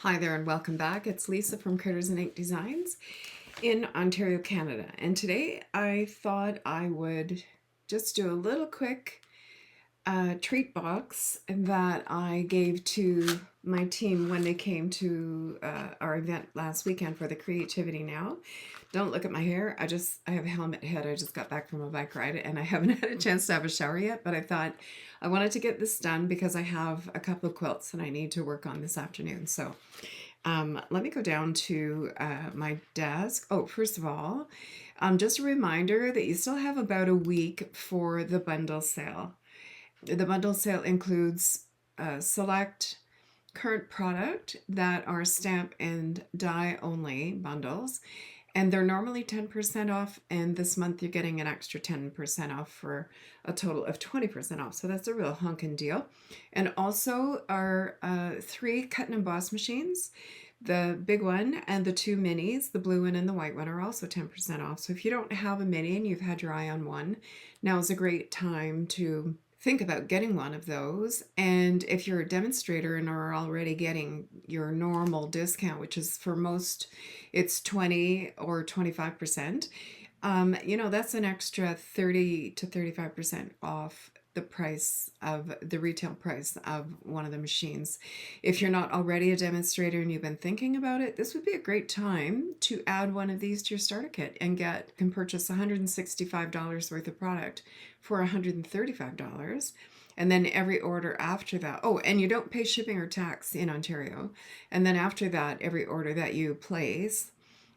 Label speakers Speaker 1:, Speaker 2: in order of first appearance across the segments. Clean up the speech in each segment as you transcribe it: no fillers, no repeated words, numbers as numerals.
Speaker 1: Hi there and welcome back. It's Lisa from Critters'n Ink Designs in Ontario, Canada. And today I thought I would just do a little quick treat box that I gave to my team when they came to our event last weekend for the Creativity Now. Don't look at my hair. I have a helmet head. I just got back from a bike ride and I haven't had a chance to have a shower yet, but I thought I wanted to get this done because I have a couple of quilts that I need to work on this afternoon. So let me go down to my desk. Oh, first of all, just a reminder that you still have about a week for the bundle sale. The bundle sale includes select current product that are stamp and die only bundles, and they're normally 10% off, and this month you're getting an extra 10% off for a total of 20% off. So that's a real hunkin' deal. And also our 3 cut and emboss machines, the big one and the 2 minis, the blue one and the white one, are also 10% off. So if you don't have a mini and you've had your eye on one, now is a great time to think about getting one of those. And if you're a demonstrator and are already getting your normal discount, which is for most, it's 20 or 25%, that's an extra 30 to 35% off the price of the retail price of one of the machines. If you're not already a demonstrator and you've been thinking about it, this would be a great time to add one of these to your starter kit and can purchase $165 worth of product for $135. And then every order after that, oh, and you don't pay shipping or tax in Ontario. And then after that, every order that you place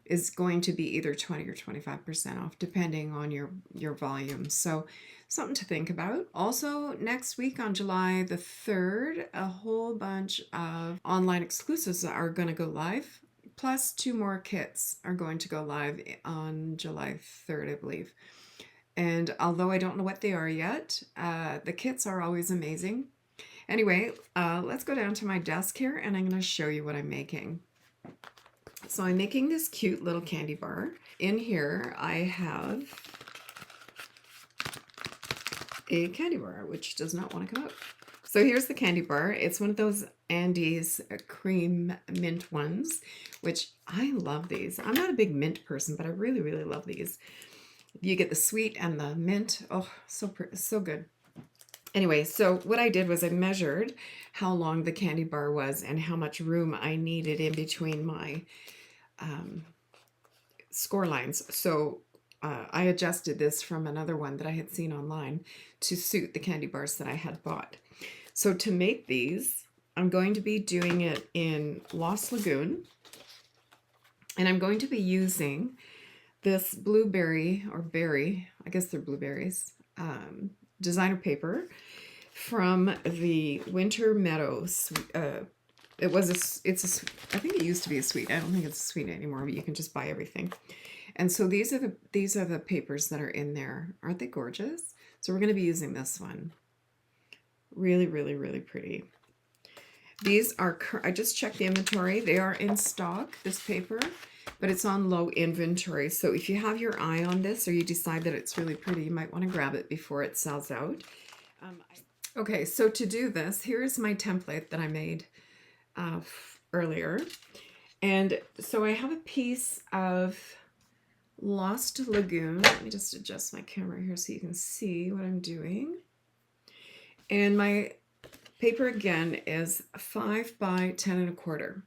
Speaker 1: is going to be either 20 or 25% off, depending on your volume. So something to think about. Also, next week on July the 3rd, a whole bunch of online exclusives are going to go live. Plus 2 more kits are going to go live on July 3rd, I believe. And although I don't know what they are yet, the kits are always amazing. Anyway, let's go down to my desk here and I'm going to show you what I'm making. So I'm making this cute little candy bar. In here I have a candy bar, which does not want to come out. So here's the candy bar. It's one of those Andes cream mint ones, which I love these. I'm not a big mint person, but I really, really love these. You get the sweet and the mint. Oh, so good. Anyway, so what I did was I measured how long the candy bar was and how much room I needed in between my score lines. So I adjusted this from another one that I had seen online to suit the candy bars that I had bought. So to make these, I'm going to be doing it in Lost Lagoon, and I'm going to be using this blueberry or berry, I guess they're blueberries, designer paper from the Winter Meadows. I think it used to be a suite. I don't think it's a suite anymore, but you can just buy everything. And so these are the papers that are in there. Aren't they gorgeous? So we're going to be using this one. Really, really, really pretty. These are, I just checked the inventory. They are in stock, this paper, but it's on low inventory. So if you have your eye on this or you decide that it's really pretty, you might want to grab it before it sells out. Okay, so to do this, here's my template that I made earlier. And so I have a piece of Lost Lagoon. Let me just adjust my camera here so you can see what I'm doing. And my paper again is 5 by 10 1/4.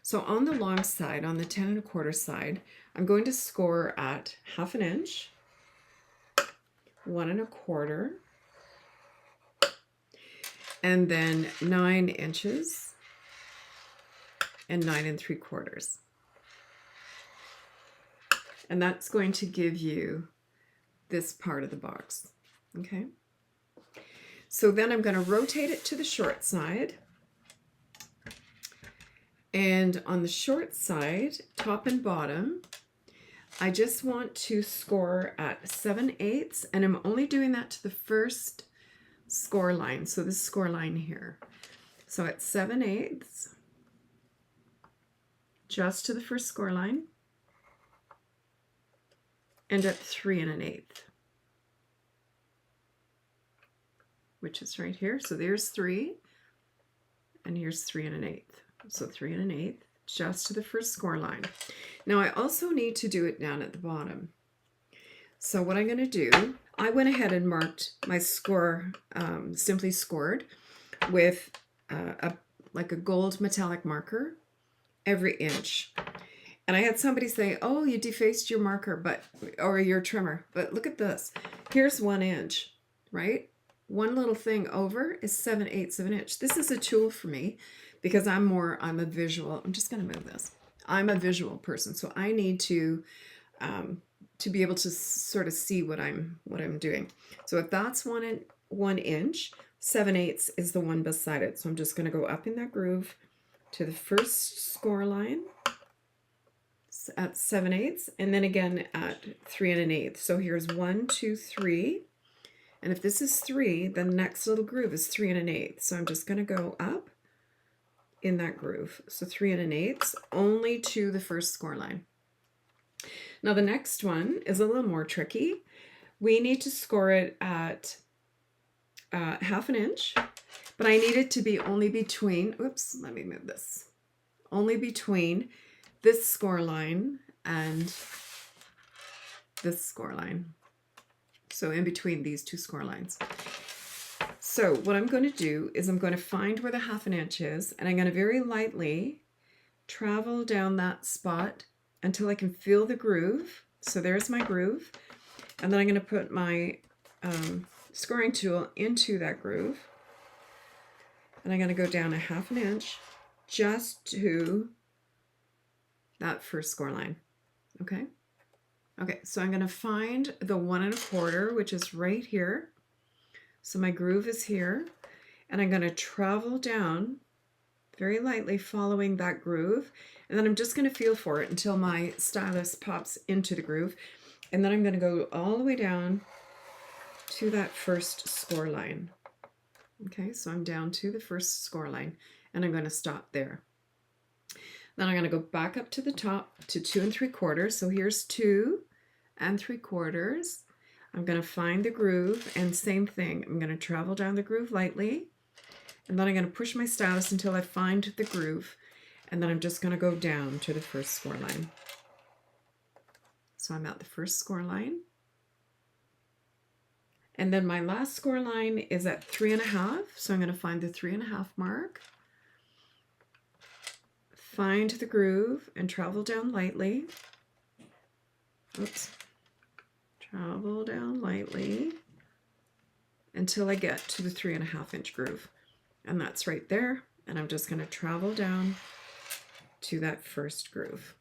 Speaker 1: So on the long side, on the 10 1/4 side, I'm going to score at 1/2 inch, 1 1/4, and then 9 inches and 9 3/4. And that's going to give you this part of the box. Okay. So then I'm going to rotate it to the short side. And on the short side, top and bottom, I just want to score at 7/8, and I'm only doing that to the first score line. So this score line here. So at 7/8, just to the first score line, and at 3 1/8, which is right here. So there's 3, and here's 3 1/8. So 3 1/8, just to the first score line. Now I also need to do it down at the bottom. So what I'm going to do, I went ahead and marked my score, simply scored, with like a gold metallic marker every inch. And I had somebody say, oh, you defaced your marker, or your trimmer. But look at this. Here's 1 inch, right? One little thing over is 7/8 of an inch. This is a tool for me because I'm a visual. I'm just going to move this. I'm a visual person, so I need to be able to sort of see what I'm doing. So if that's 1 inch, 7/8 is the one beside it. So I'm just going to go up in that groove to the first score line at 7/8, and then again at 3 1/8. So here's 1, 2, 3, and if this is 3, then the next little groove is 3 1/8. So I'm just going to go up in that groove. So 3 1/8 only to the first score line. Now the next one is a little more tricky. We need to score it at 1/2 inch, but I need it to be only between, oops, let me move this, only between this score line and this score line. So in between these two score lines. So what I'm going to do is I'm going to find where the 1/2 inch is, and I'm going to very lightly travel down that spot until I can feel the groove. So there's my groove. And then I'm going to put my scoring tool into that groove. And I'm going to go down 1/2 inch just to that first score line. Okay? Okay, so I'm going to find the 1 1/4, which is right here. So my groove is here. And I'm going to travel down very lightly following that groove. And then I'm just going to feel for it until my stylus pops into the groove. And then I'm going to go all the way down to that first score line. Okay, so I'm down to the first score line, and I'm going to stop there. Then I'm going to go back up to the top to 2 3/4. So here's 2 3/4. I'm going to find the groove, and same thing. I'm going to travel down the groove lightly, and then I'm going to push my stylus until I find the groove, and then I'm just going to go down to the first score line. So I'm at the first score line. And then my last score line is at 3 1/2. So I'm going to find the 3 1/2 mark, find the groove, and travel down lightly. Oops. Travel down lightly until I get to the 3 1/2 inch groove. And that's right there. And I'm just going to travel down to that first groove.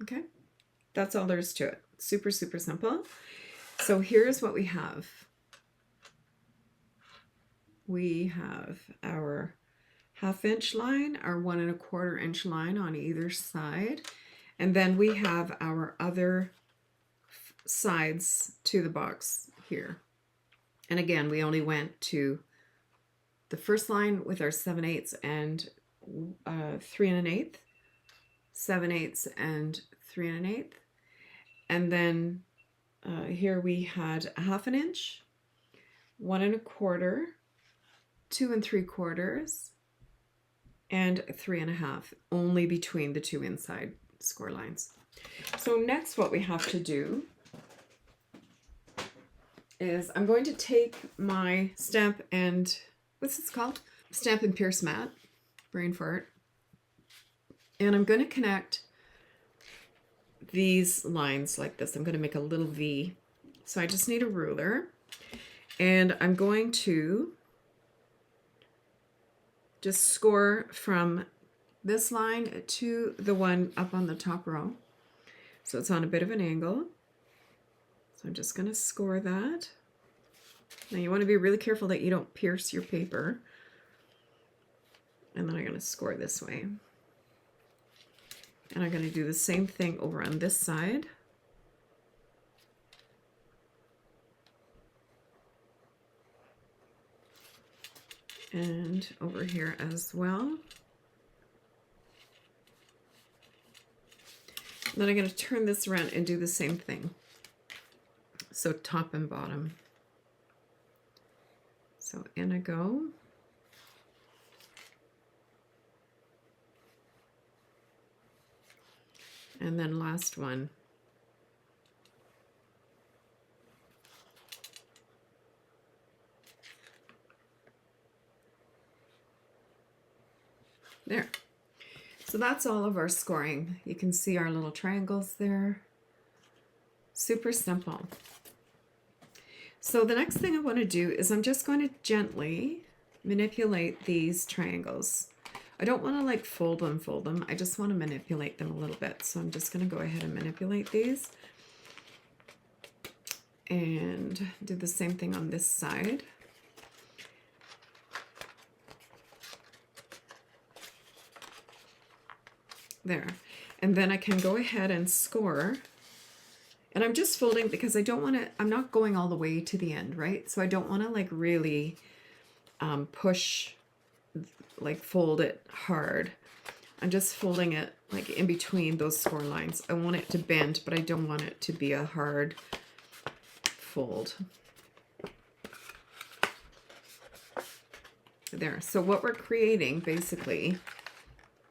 Speaker 1: Okay, that's all there is to it. Super, super simple. So here's what we have. We have our 1/2 inch line, our 1 1/4 inch line on either side, and then we have our other sides to the box here. And again, we only went to the first line with our 7/8 and 3 1/8, 7/8 and 3 1/8, and then here we had 1/2 inch, 1 1/4, 2 3/4, and 3 1/2, only between the two inside score lines. So next what we have to do is I'm going to take my stamp and, what's this called? Stampin' Pierce mat, brain fart. And I'm going to connect these lines like this. I'm going to make a little V. So I just need a ruler. And I'm going to just score from this line to the one up on the top row. So it's on a bit of an angle. So I'm just going to score that. Now you want to be really careful that you don't pierce your paper. And then I'm going to score this way. And I'm going to do the same thing over on this side. And over here as well. Then I'm going to turn this around and do the same thing. So top and bottom. So in I go. And then last one. There. So that's all of our scoring. You can see our little triangles there. Super simple. So the next thing I want to do is I'm just going to gently manipulate these triangles. I don't want to like fold them. I just want to manipulate them a little bit. So I'm just going to go ahead and manipulate these. And do the same thing on this side. There. And then I can go ahead and score. And I'm just folding because I don't want to, I'm not going all the way to the end, right? So I don't want to like really push, like fold it hard. I'm just folding it like in between those score lines. I want it to bend, but I don't want it to be a hard fold. There. So what we're creating basically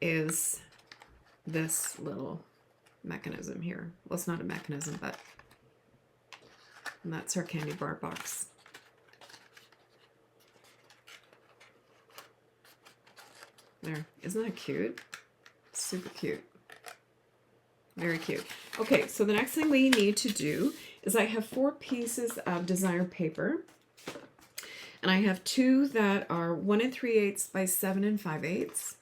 Speaker 1: is this little mechanism here. Well, it's not a mechanism, but and that's our candy bar box. There. Isn't that cute? Super cute. Very cute. Okay, so the next thing we need to do is I have 4 pieces of designer paper. And I have 2 that are 1 3/8 by 7 5/8.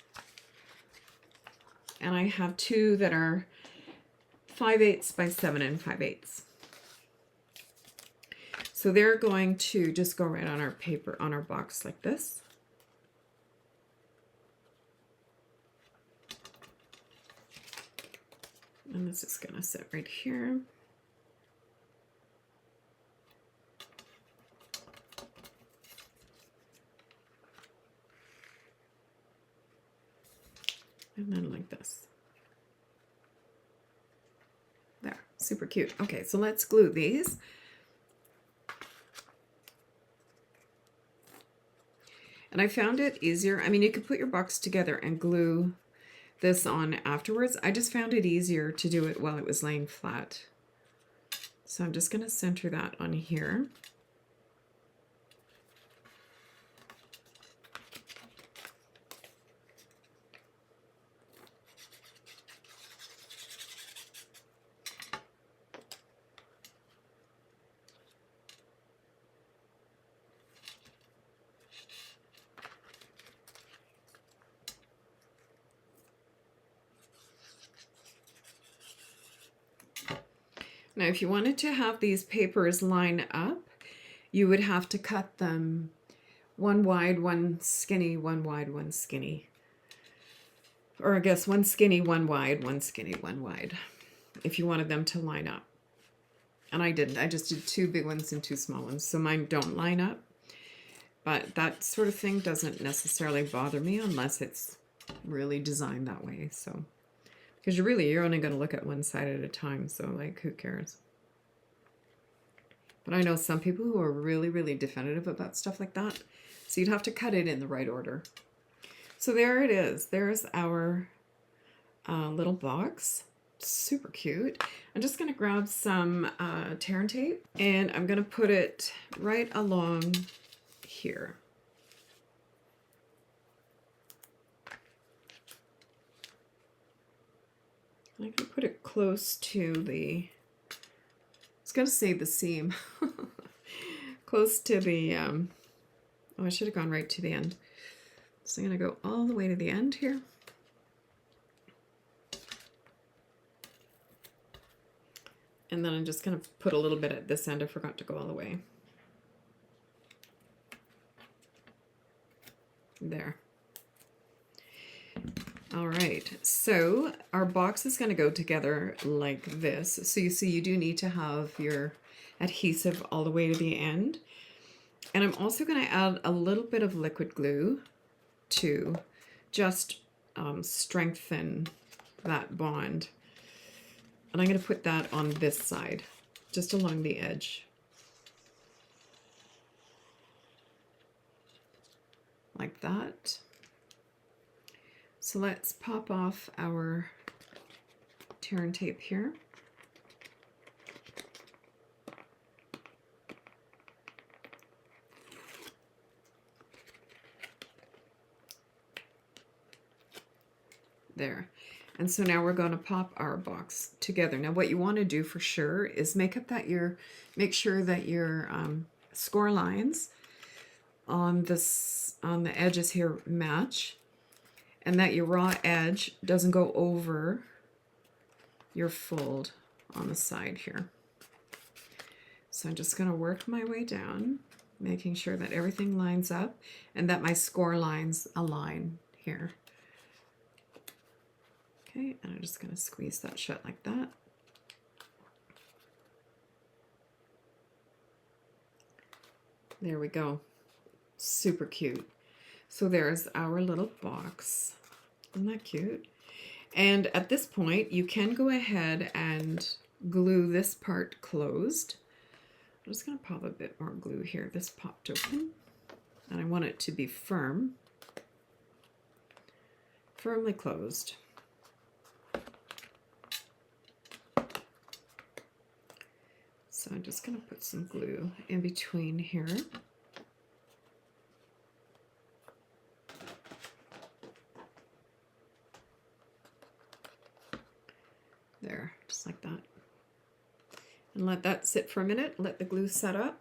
Speaker 1: And I have 2 that are 5/8 by 7 5/8. So they're going to just go right on our paper, on our box like this. And this is going to sit right here. And then like this. There, super cute. Okay, so let's glue these. And I found it easier. I mean, you could put your box together and glue this on afterwards. I just found it easier to do it while it was laying flat. So I'm just going to center that on here. Now, if you wanted to have these papers line up, you would have to cut them one wide, one skinny, one wide, one skinny. Or I guess one skinny, one wide, one skinny, one wide, if you wanted them to line up. And I didn't. I just did 2 big ones and 2 small ones, so mine don't line up. But that sort of thing doesn't necessarily bother me unless it's really designed that way. So, because you're only going to look at one side at a time, so like who cares? But I know some people who are really, really definitive about stuff like that. So you'd have to cut it in the right order. So there it is. There's our little box. Super cute. I'm just going to grab some tear and tape, and I'm going to put it right along here. I can put it close to the, I was going to say the seam, close to the, oh, I should have gone right to the end. So I'm going to go all the way to the end here. And then I'm just going to put a little bit at this end. I forgot to go all the way. There. All right, so our box is going to go together like this. So you see you do need to have your adhesive all the way to the end. And I'm also going to add a little bit of liquid glue to just strengthen that bond. And I'm going to put that on this side, just along the edge. Like that. So let's pop off our tear and tape here. There. And so now we're going to pop our box together. Now what you want to do for sure is make sure that your score lines on the edges here match, and that your raw edge doesn't go over your fold on the side here. So I'm just going to work my way down, making sure that everything lines up and that my score lines align here. Okay, and I'm just going to squeeze that shut like that. There we go. Super cute. So there's our little box. Isn't that cute? And at this point, you can go ahead and glue this part closed. I'm just going to pop a bit more glue here. This popped open, and I want it to be firmly closed. So I'm just going to put some glue in between here. There, just like that. And let that sit for a minute, let the glue set up.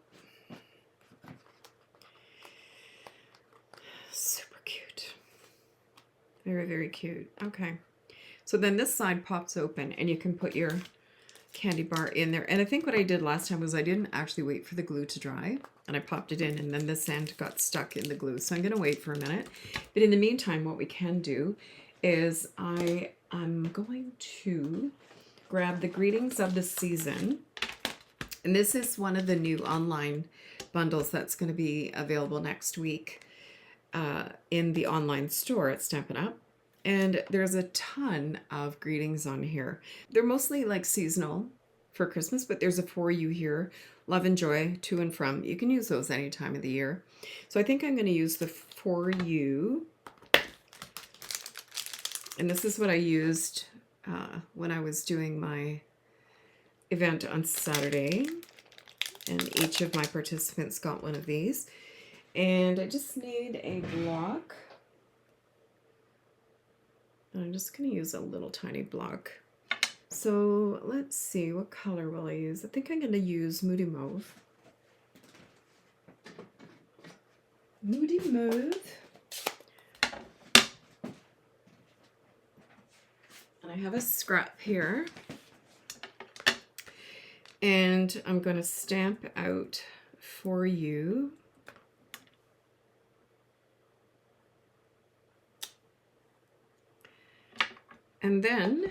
Speaker 1: Super cute. Very, very cute. Okay. So then this side pops open and you can put your candy bar in there. And I think what I did last time was I didn't actually wait for the glue to dry, and I popped it in, and then this end got stuck in the glue. So I'm going to wait for a minute. But in the meantime, what we can do is I'm going to grab the Greetings of the Season. And this is one of the new online bundles that's going to be available next week in the online store at Stampin' Up. And there's a ton of greetings on here. They're mostly like seasonal for Christmas, but there's a for you here. Love and joy, to and from. You can use those any time of the year. So I think I'm going to use the for you. And this is what I used when I was doing my event on Saturday. And each of my participants got one of these. And I just need a block. I'm just going to use a little tiny block. So let's see, what color will I use? I think I'm going to use Moody Mauve. Moody Mauve. And I have a scrap here. And I'm going to stamp out for you. And then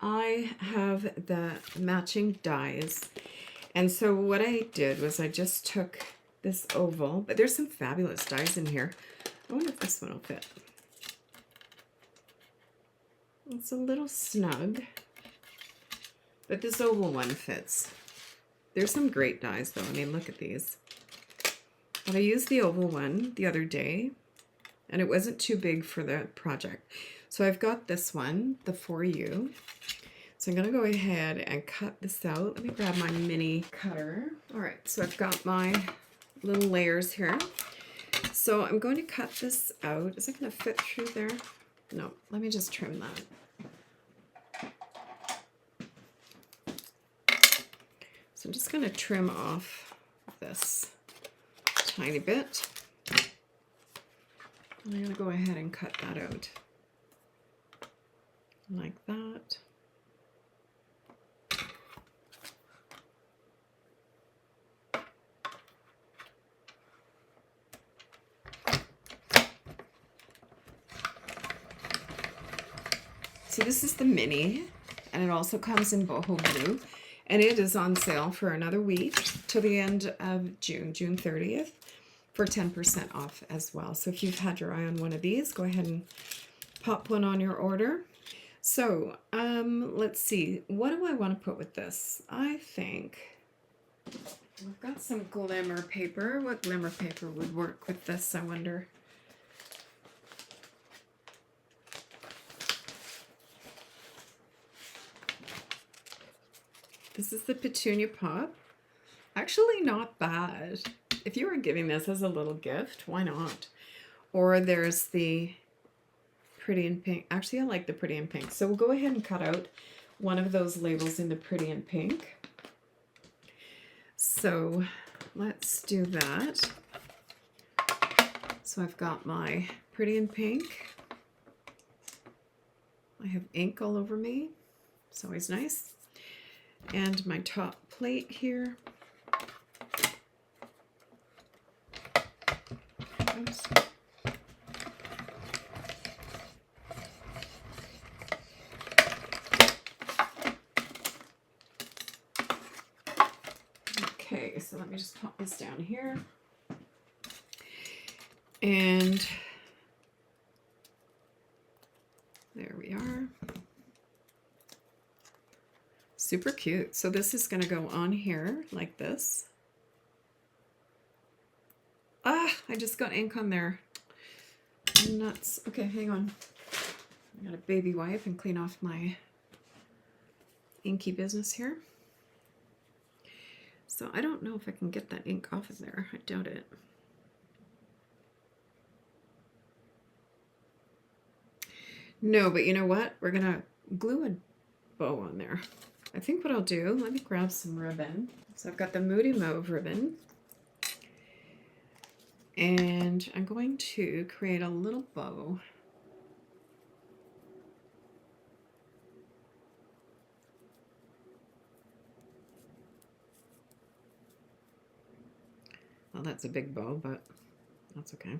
Speaker 1: I have the matching dies. And so what I did was I just took this oval, but there's some fabulous dies in here. I wonder if this one will fit. It's a little snug, but this oval one fits. There's some great dies though. I mean, look at these. But I used the oval one the other day, and it wasn't too big for the project. So I've got this one, the For You. So I'm going to go ahead and cut this out. Let me grab my mini cutter. All right, so I've got my little layers here. So I'm going to cut this out. Is it going to fit through there? No, let me just trim that. So I'm just going to trim off this tiny bit. And I'm going to go ahead and cut that out. Like that. So this is the mini, and it also comes in boho blue, and it is on sale for another week till the end of June, June 30th, for 10% off as well. So if you've had your eye on one of these, go ahead and pop one on your order. So, let's see. What do I want to put with this? I think we've got some glimmer paper. What glimmer paper would work with this, I wonder? This is the Petunia Pop. Actually not bad. If you were giving this as a little gift, why not? Or there's the Pretty in Pink. Actually, I like the Pretty in Pink. So we'll go ahead and cut out one of those labels in the Pretty in Pink. So let's do that. So I've got my Pretty in Pink. I have ink all over me. It's always nice. And my top plate here. Oops. Okay, so let me just pop this down here. And there we are. Super cute. So this is going to go on here like this. Ah, I just got ink on there. Nuts. Okay, hang on. I got a baby wipe and clean off my inky business here. So I don't know if I can get that ink off of there. I doubt it. No, but you know what? We're going to glue a bow on there. I think what I'll do, let me grab some ribbon. So I've got the Moody Mauve ribbon. And I'm going to create a little bow. Well, that's a big bow, but that's okay.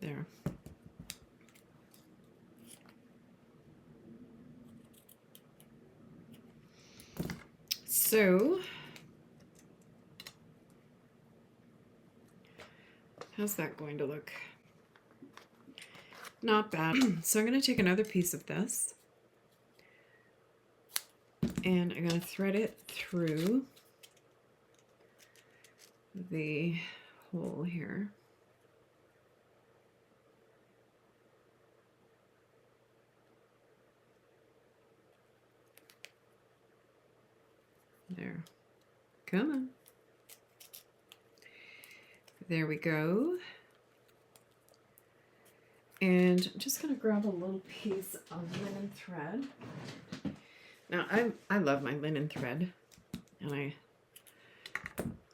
Speaker 1: There. So, how's that going to look? Not bad. So I'm going to take another piece of this and I'm going to thread it through the hole here. There. Come on. There we go. And I'm just going to grab a little piece of linen thread. Now, I love my linen thread, and I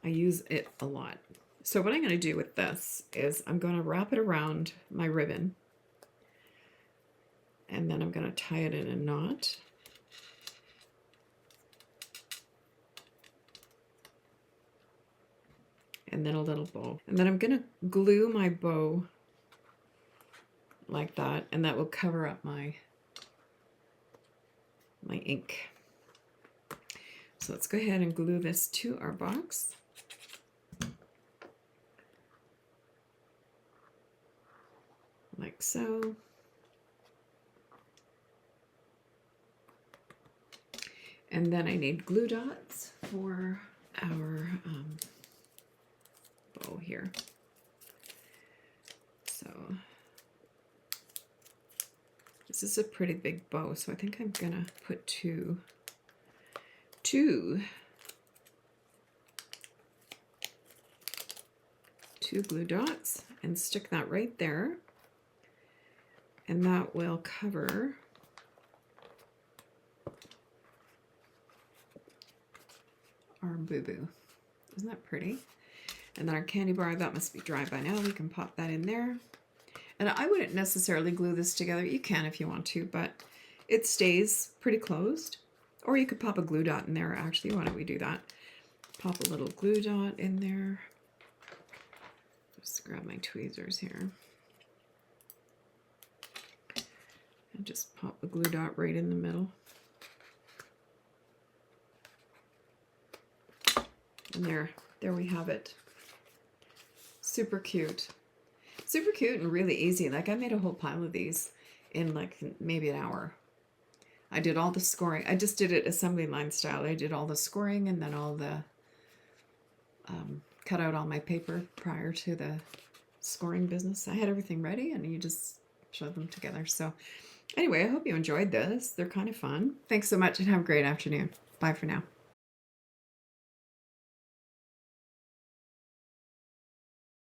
Speaker 1: use it a lot. So what I'm going to do with this is I'm going to wrap it around my ribbon, and then I'm going to tie it in a knot. And then a little bow. And then I'm going to glue my bow like that, and that will cover up my ink. So let's go ahead and glue this to our box. Like so. And then I need glue dots for our bow here. So this is a pretty big bow, so I think I'm gonna put two glue dots and stick that right there, and that will cover our boo-boo. Isn't that pretty? And then our candy bar, that must be dry by now. We can pop that in there. And I wouldn't necessarily glue this together. You can if you want to, but it stays pretty closed. Or you could pop a glue dot in there. Actually, why don't we do that? Pop a little glue dot in there. Just grab my tweezers here. And just pop the glue dot right in the middle. And there we have it. Super cute. Super cute and really easy. Like, I made a whole pile of these in like maybe an hour. I did all the scoring. I just did it assembly line style. I did all the scoring and then all the cut out all my paper prior to the scoring business. I had everything ready and you just showed them together. So anyway, I hope you enjoyed this. They're kind of fun. Thanks so much and have a great afternoon. Bye for now.